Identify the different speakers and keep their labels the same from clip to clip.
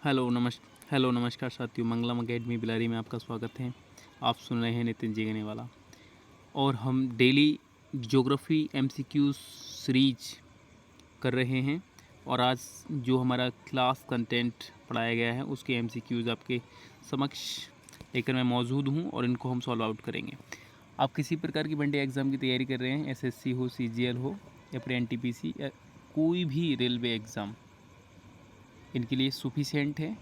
Speaker 1: Hello नमस्कार साथियों, मंगलम academy Bilari में आपका स्वागत है। आप सुन रहे हैं नितिन जीगने वाला और हम डेली ज्योग्राफी एमसीक्यू सीरीज कर रहे हैं। और आज जो हमारा क्लास कंटेंट पढ़ाया गया है उसके एमसीक्यूज़ आपके समक्ष लेकर मैं मौजूद हूं और इनको हम सॉल्व आउट करेंगे। आप किसी प्रकार की वनडे एग्ज़ाम की तैयारी कर रहे हैं, एसएससी हो, सीजीएल हो या फिर एनटीपीसी या कोई भी रेलवे एग्ज़ाम, इनके लिए सफिशिएंट है।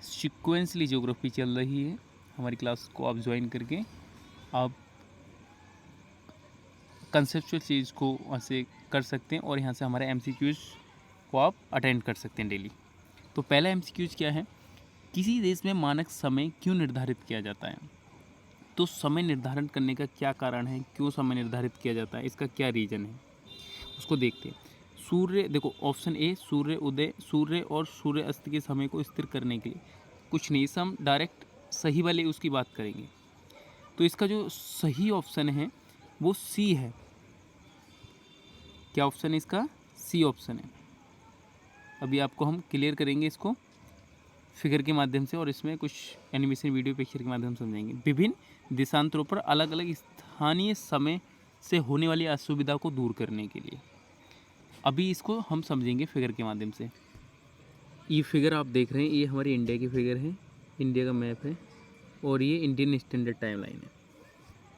Speaker 1: सीक्वेंसली ज्योग्राफी चल रही है। हमारी क्लास को आप ज्वाइन करके आप कंसेप्चुअल चीज़ को वहाँ से कर सकते हैं और यहाँ से हमारे एमसीक्यूज़ को आप अटेंड कर सकते हैं डेली। तो पहला एमसीक्यूज़ क्या है, किसी देश में मानक समय क्यों निर्धारित किया जाता है? तो समय निर्धारण करने का क्या कारण है, क्यों समय निर्धारित किया जाता है, इसका क्या रीज़न है, उसको देखते हैं। सूर्य, देखो ऑप्शन ए, सूर्य उदय, सूर्य और सूर्य अस्त के समय को स्थिर करने के लिए कुछ नहीं, हम डायरेक्ट सही वाले उसकी बात करेंगे। तो इसका जो सही ऑप्शन है वो सी है। क्या ऑप्शन है इसका? सी ऑप्शन है। अभी आपको हम क्लियर करेंगे इसको फिगर के माध्यम से और इसमें कुछ एनिमेशन वीडियो पिक्चर के माध्यम से समझेंगे। विभिन्न देशांतरों पर अलग अलग स्थानीय समय से होने वाली असुविधा को दूर करने के लिए, अभी इसको हम समझेंगे फिगर के माध्यम से। ये फिगर आप देख रहे हैं, ये हमारी इंडिया की फिगर है, इंडिया का मैप है और ये इंडियन स्टैंडर्ड टाइम लाइन है,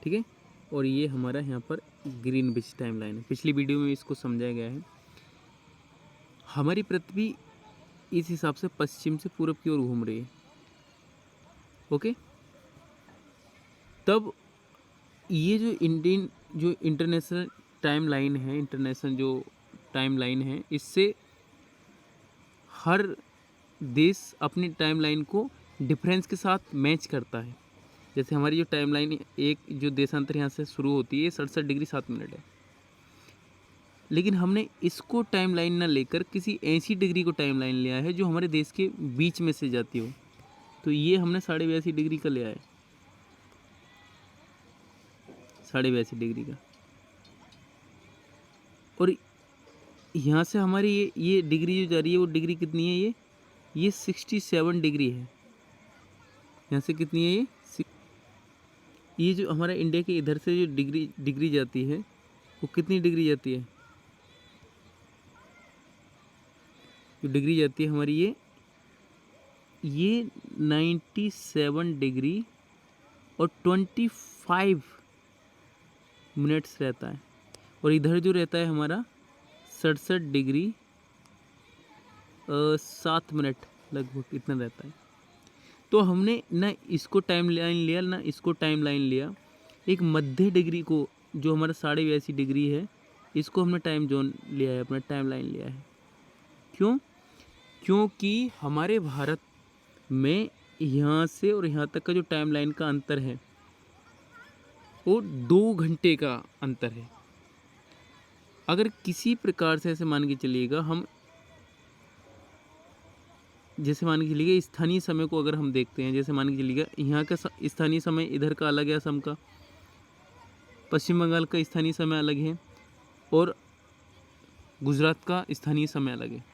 Speaker 1: ठीक है। और ये हमारा यहाँ पर ग्रीनविच टाइम लाइन है। पिछली वीडियो में इसको समझाया गया है। हमारी पृथ्वी इस हिसाब से पश्चिम से पूरब की ओर घूम रही है, ओके। तब ये जो इंटरनेशनल टाइम लाइन है, इंटरनेशनल जो टाइम लाइन है, इससे हर देश अपनी टाइम लाइन को डिफरेंस के साथ मैच करता है। जैसे हमारी जो टाइम लाइन, एक जो देशांतर यहाँ से शुरू होती है 67 डिग्री 7 मिनट है, लेकिन हमने इसको टाइम लाइन ना लेकर किसी ऐसी डिग्री को टाइम लाइन लिया है जो हमारे देश के बीच में से जाती हो। तो ये हमने 82.5 डिग्री का लिया है, 82.5 डिग्री का। और यहाँ से हमारी ये डिग्री जो जा रही है वो डिग्री कितनी है, ये 67 डिग्री है। यहाँ से कितनी है ये जो हमारा इंडिया के इधर से जो डिग्री जाती है वो कितनी डिग्री जाती है? जो डिग्री जाती है हमारी ये 97 डिग्री और 25 मिनट्स रहता है। और इधर जो रहता है हमारा 67 डिग्री 7 मिनट लगभग इतना रहता है। तो हमने ना इसको टाइम लाइन लिया ना इसको टाइम लाइन लिया, एक मध्य डिग्री को जो हमारा 82.5 डिग्री है इसको हमने टाइम जोन लिया है, अपना टाइम लाइन लिया है। क्यों? क्योंकि हमारे भारत में यहाँ से और यहाँ तक का जो टाइम लाइन का अंतर है वो 2 घंटे का अंतर है। अगर किसी प्रकार से ऐसे मान के चलिएगा, हम जैसे मान के चलिएगा स्थानीय समय को अगर हम देखते हैं, जैसे मान के चलिएगा यहाँ का स्थानीय समय इधर का अलग है, असम का, पश्चिम बंगाल का स्थानीय समय अलग है और गुजरात का स्थानीय समय अलग है।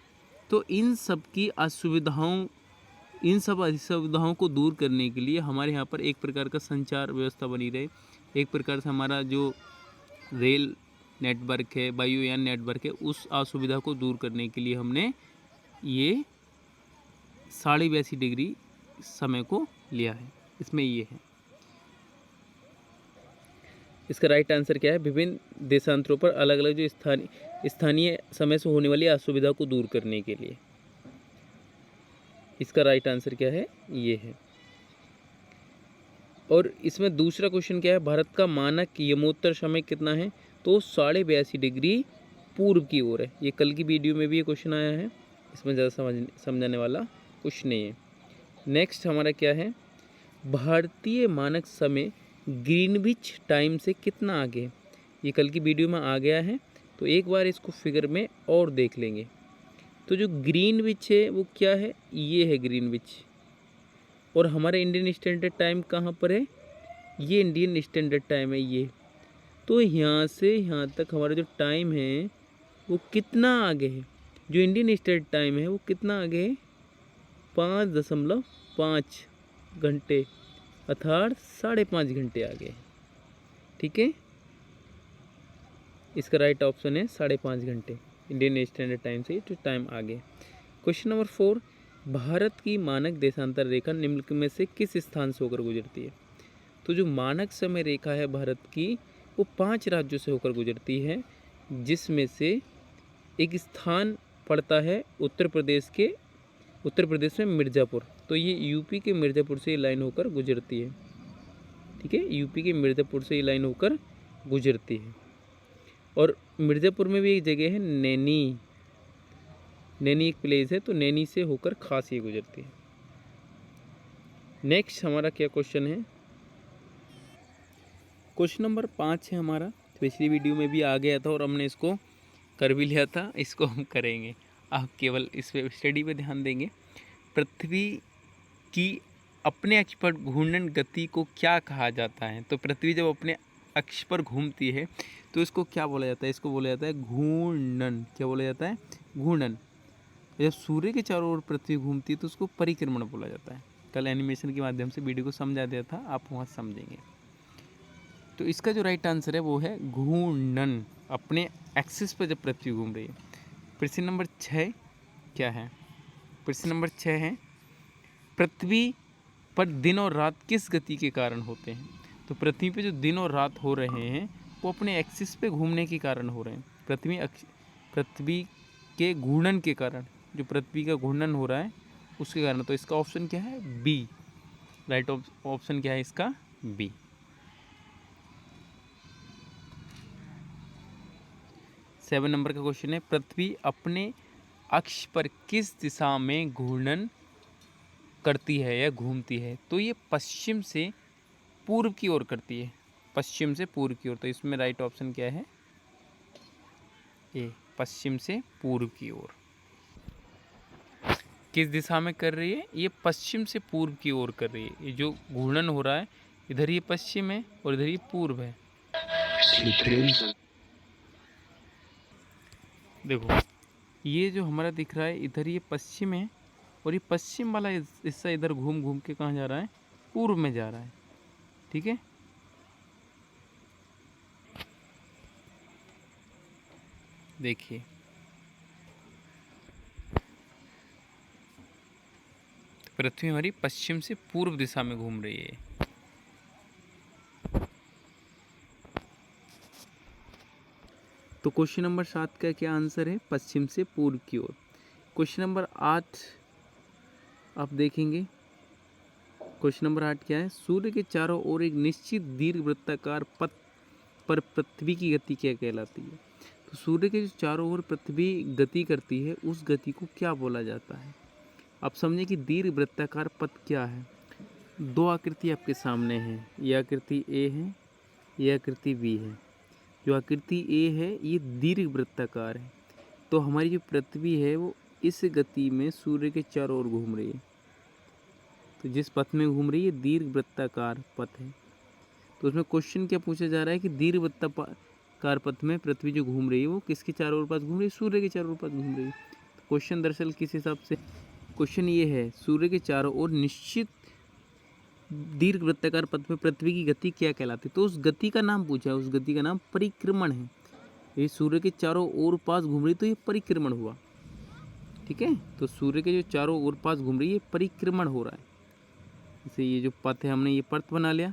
Speaker 1: तो इन सब असुविधाओं को दूर करने के लिए हमारे यहाँ पर एक प्रकार का संचार व्यवस्था बनी रहे, एक प्रकार से हमारा जो रेल नेटवर्क है, वायुयान नेटवर्क है, उस असुविधा को दूर करने के लिए हमने ये 82.5 डिग्री समय को लिया है। इसमें ये है, इसका राइट आंसर क्या है? विभिन्न देशांतरों पर अलग अलग जो स्थानीय समय से होने वाली असुविधा को दूर करने के लिए। इसका राइट आंसर क्या है? ये है। और इसमें दूसरा क्वेश्चन क्या है, भारत का मानक यमोत्तर समय कितना है? तो 82.5 डिग्री पूर्व की ओर है। ये कल की वीडियो में भी ये क्वेश्चन आया है, इसमें ज़्यादा समझाने वाला कुछ नहीं है। नेक्स्ट हमारा क्या है, भारतीय मानक समय ग्रीनविच टाइम से कितना आगे? ये कल की वीडियो में आ गया है, तो एक बार इसको फिगर में और देख लेंगे। तो जो ग्रीनविच है वो क्या है? ये है ग्रीनविच। और हमारा इंडियन स्टैंडर्ड टाइम कहाँ पर है? ये इंडियन स्टैंडर्ड टाइम है ये। तो यहाँ से यहाँ तक हमारा जो टाइम है वो कितना आगे है? जो इंडियन स्टैंडर्ड टाइम है वो कितना आगे है? 5.5 घंटे अर्थात 5.5 घंटे आगे। ठीक है, इसका राइट ऑप्शन है 5.5 घंटे इंडियन स्टैंडर्ड टाइम से जो टाइम आगे। क्वेश्चन नंबर 4, भारत की मानक देशांतर रेखा निम्नलिखित में से किस स्थान से होकर गुजरती है? तो जो मानक समय रेखा है भारत की वो 5 राज्यों से होकर गुजरती है, जिसमें से एक स्थान पड़ता है उत्तर प्रदेश में मिर्ज़ापुर। तो ये यूपी के मिर्ज़ापुर से ये लाइन होकर गुजरती है। ठीक है, यूपी के मिर्ज़ापुर से ये लाइन होकर गुजरती है। और मिर्ज़ापुर में भी एक जगह है नैनी एक प्लेस है, तो नैनी से होकर खास ये गुजरती है। नेक्स्ट हमारा क्या क्वेश्चन है? क्वेश्चन नंबर 5 है हमारा। पिछली वीडियो में भी आ गया था और हमने इसको कर भी लिया था, इसको हम करेंगे। आप केवल इस पे स्टडी पे ध्यान देंगे। पृथ्वी की अपने अक्ष पर घूर्णन गति को क्या कहा जाता है? तो पृथ्वी जब अपने अक्ष पर घूमती है तो इसको क्या बोला जाता है? इसको बोला जाता है घूर्णन। क्या बोला जाता है? घूर्णन। जब सूर्य के चारों ओर पृथ्वी घूमती है तो उसको परिक्रमण बोला जाता है। कल एनिमेशन के माध्यम से वीडियो को समझा दिया था, आप वहाँ समझेंगे। तो इसका जो राइट आंसर है वो है घूर्णन, अपने एक्सिस पर जब पृथ्वी घूम रही है। प्रश्न नंबर 6 क्या है? प्रश्न नंबर 6 है, पृथ्वी पर दिन और रात किस गति के कारण होते हैं? तो पृथ्वी पे जो दिन और रात हो रहे हैं वो अपने एक्सिस पे घूमने के कारण हो रहे हैं। पृथ्वी के घूर्णन के कारण, जो पृथ्वी का घूर्णन हो रहा है उसके कारण। तो इसका ऑप्शन क्या है? बी। राइट ऑप्शन क्या है इसका? बी। 7 नंबर का क्वेश्चन है, पृथ्वी अपने अक्ष पर किस दिशा में घूर्णन करती है या घूमती है? तो ये पश्चिम से पूर्व की ओर करती है, पश्चिम से पूर्व की ओर। तो इसमें राइट ऑप्शन क्या है? ए, पश्चिम से पूर्व की ओर। किस दिशा में कर रही है? ये पश्चिम से पूर्व की ओर कर रही है। ये जो घूर्णन हो रहा है, इधर ये पश्चिम है और इधर ये पूर्व है। देखो, ये जो हमारा दिख रहा है इधर ये पश्चिम है और ये पश्चिम वाला हिस्सा इधर घूम घूम के कहाँ जा रहा है? पूर्व में जा रहा है। ठीक है, देखिए पृथ्वी हमारी पश्चिम से पूर्व दिशा में घूम रही है। तो क्वेश्चन नंबर 7 का क्या आंसर है? पश्चिम से पूर्व की ओर। क्वेश्चन नंबर 8 आप देखेंगे। क्वेश्चन नंबर 8 क्या है? सूर्य के चारों ओर एक निश्चित दीर्घवृत्ताकार पथ पर पृथ्वी की गति क्या कहलाती है? तो सूर्य के जो चारों ओर पृथ्वी गति करती है उस गति को क्या बोला जाता है? आप समझे कि दीर्घवृत्ताकार पथ क्या है। 2 आकृति आपके सामने है, ये आकृति ए है, ये आकृति बी है। जो आकृति ए है ये दीर्घवृत्ताकार है, तो हमारी जो पृथ्वी है वो इस गति में सूर्य के चारों ओर घूम रही है। तो जिस पथ में घूम रही है दीर्घवृत्ताकार पथ है। तो उसमें क्वेश्चन क्या पूछा जा रहा है कि दीर्घवृत्ताकार पथ में पृथ्वी जो घूम रही है वो किसके चारों ओर पास घूम रही है? सूर्य के चारों ओर पास घूम रही है। तो क्वेश्चन दरअसल किस हिसाब से, क्वेश्चन ये है सूर्य के चारों ओर निश्चित दीर्घवृत्ताकार पथ में पृथ्वी की गति क्या कहलाती है? तो उस गति का नाम पूछा है, उस गति का नाम परिक्रमण है। ये सूर्य के चारों ओर पास घूम रही तो ये परिक्रमण हुआ। ठीक है, तो सूर्य के जो चारों ओर पास घूम रही है परिक्रमण हो रहा है। जैसे ये जो पथ है हमने ये पथ बना लिया,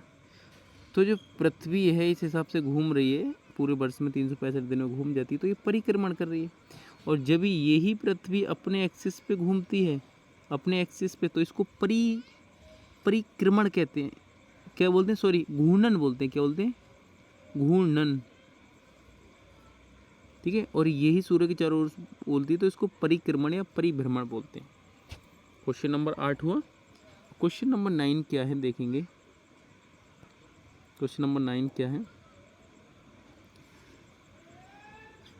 Speaker 1: तो जो पृथ्वी है इस हिसाब से घूम रही है, पूरे वर्ष में 365 दिन में घूम जाती है, तो ये परिक्रमण कर रही है। और जब यही पृथ्वी अपने एक्सिस पे घूमती है, अपने एक्सिस पे, तो इसको परिक्रमण कहते हैं। क्या बोलते हैं? सॉरी, घूर्णन बोलते हैं। क्या बोलते हैं? घूर्णन। ठीक है, और यही सूर्य के चारों ओर बोलती है तो इसको परिक्रमण या परिभ्रमण बोलते हैं। क्वेश्चन नंबर 8 हुआ। क्वेश्चन नंबर 9 क्या है देखेंगे। क्वेश्चन नंबर 9 क्या है?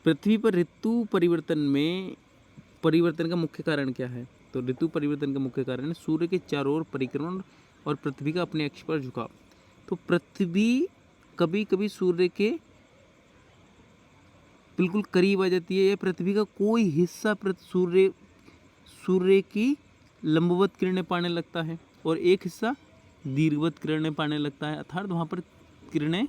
Speaker 1: पृथ्वी पर ऋतु परिवर्तन का मुख्य कारण क्या है? तो ऋतु परिवर्तन का मुख्य कारण है सूर्य के चारों ओर परिक्रमण और पृथ्वी का अपने अक्ष पर झुकाव। तो पृथ्वी कभी कभी सूर्य के बिल्कुल करीब आ जाती है या पृथ्वी का कोई हिस्सा सूर्य की लंबवत किरणें पाने लगता है और एक हिस्सा दीर्घवत किरणें पाने लगता है, अर्थात वहाँ पर किरणें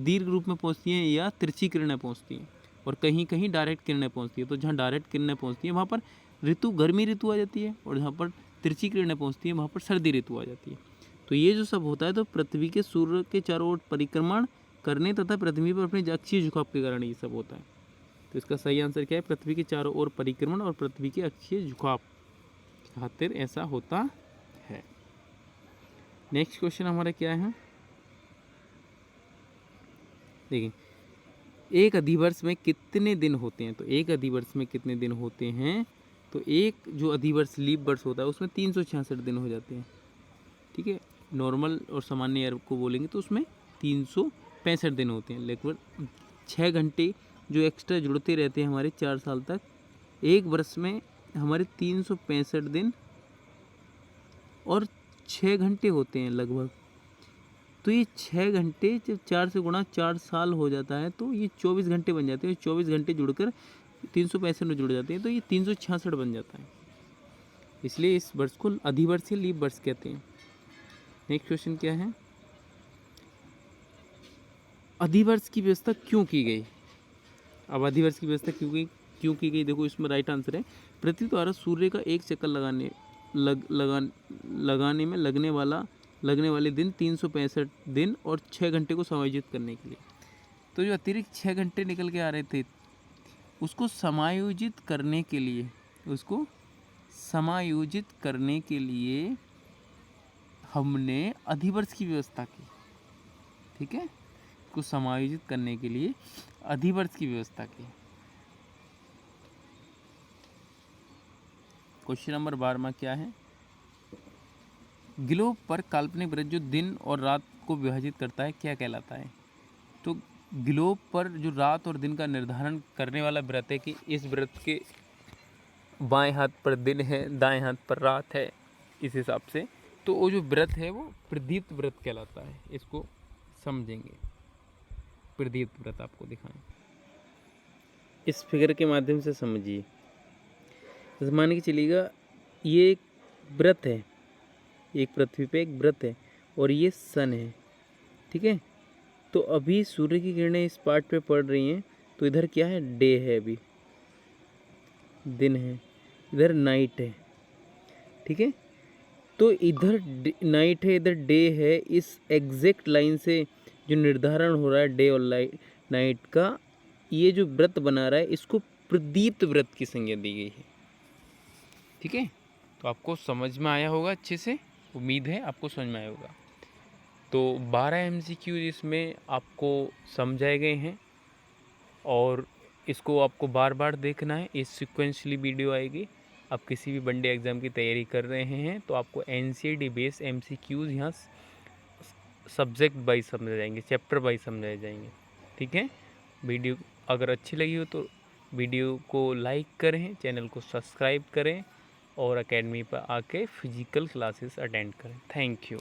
Speaker 1: दीर्घ रूप में पहुँचती हैं या तिरछी किरणें पहुँचती हैं और कहीं कहीं डायरेक्ट किरणें पहुँचती हैं। तो जहाँ डायरेक्ट किरणें पहुँचती हैं वहाँ पर ऋतु गर्मी ऋतु आ जाती है और जहाँ पर तिरछी किरणें पहुँचती हैं वहाँ पर सर्दी ऋतु आ जाती है। तो ये जो सब होता है तो पृथ्वी के सूर्य के चारों ओर परिक्रमण करने तथा पृथ्वी पर अपने अक्षीय झुकाव के कारण ये सब होता है। तो इसका सही आंसर क्या है? पृथ्वी के चारों ओर परिक्रमण और पृथ्वी के अक्षीय झुकाव खातिर ऐसा होता है। नेक्स्ट क्वेश्चन हमारा क्या है, देखिए, एक अधिवर्ष में कितने दिन होते हैं? तो एक अधिवर्ष में कितने दिन होते हैं? तो एक जो अधिवर्ष लीप वर्ष होता है उसमें 366 दिन हो जाते हैं। ठीक है, नॉर्मल और सामान्य ईयर को बोलेंगे तो उसमें 365 दिन होते हैं। लगभग 6 घंटे जो एक्स्ट्रा जुड़ते रहते हैं हमारे 4 साल तक, एक वर्ष में हमारे 365 दिन और 6 घंटे होते हैं लगभग। तो ये 6 घंटे जब 4 से गुणा 4 साल हो जाता है तो ये 24 घंटे बन जाते हैं। 24 घंटे जुड़कर 365 में जुड़ जाते हैं तो ये 366 बन जाता है। इसलिए इस वर्ष को अधिवर्ष या लीप वर्ष कहते हैं। नेक्स्ट क्वेश्चन क्या है, अधिवर्ष की व्यवस्था क्यों की गई? अब अधिवर्ष की व्यवस्था क्यों की गई? देखो इसमें राइट आंसर है, पृथ्वी द्वारा सूर्य का एक चक्कर लगाने में लगने वाले दिन 365 दिन और 6 घंटे को समायोजित करने के लिए। तो जो अतिरिक्त 6 घंटे निकल के आ रहे थे उसको समायोजित करने के लिए हमने अधिवर्ष की व्यवस्था की। ठीक है, इसको समायोजित करने के लिए अधिवर्ष की व्यवस्था की। क्वेश्चन नंबर 12 क्या है, ग्लोब पर काल्पनिक वृत्त जो दिन और रात को विभाजित करता है क्या कहलाता है? तो ग्लोब पर जो रात और दिन का निर्धारण करने वाला वृत्त है कि इस वृत्त के बाएं हाथ पर दिन है, दाएं हाथ पर रात है, इस हिसाब से तो वो जो वृत्त है वो प्रदीप्त वृत्त कहलाता है। इसको समझेंगे, प्रदीप्त वृत्त आपको दिखाएं, इस फिगर के माध्यम से समझिए। जैसे मान के चलिएगा ये एक वृत्त है, एक पृथ्वी पे एक वृत्त है और ये सन है। ठीक है, तो अभी सूर्य की किरणें इस पार्ट पे पड़ रही हैं तो इधर क्या है, डे है, अभी दिन है, इधर नाइट है। ठीक है, तो इधर नाइट है इधर डे है, इस एग्जैक्ट लाइन से जो निर्धारण हो रहा है डे और नाइट का, ये जो वृत्त बना रहा है इसको प्रदीप्त वृत्त की संज्ञा दी गई है। ठीक है, तो आपको समझ में आया होगा अच्छे से, उम्मीद है आपको समझ में आया होगा। तो 12 MCQ इसमें आपको समझाए गए हैं और इसको आपको बार बार देखना है। इस सिक्वेंशली वीडियो आएगी। आप किसी भी वनडे एग्ज़ाम की तैयारी कर रहे हैं तो आपको NCERT बेस MCQs यहाँ सब्जेक्ट वाइज समझाए जाएंगे, चैप्टर वाइज समझाए जाएंगे। ठीक है, वीडियो अगर अच्छी लगी हो तो वीडियो को लाइक करें, चैनल को सब्सक्राइब करें और एकेडमी पर आके फिजिकल क्लासेस अटेंड करें। Thank you.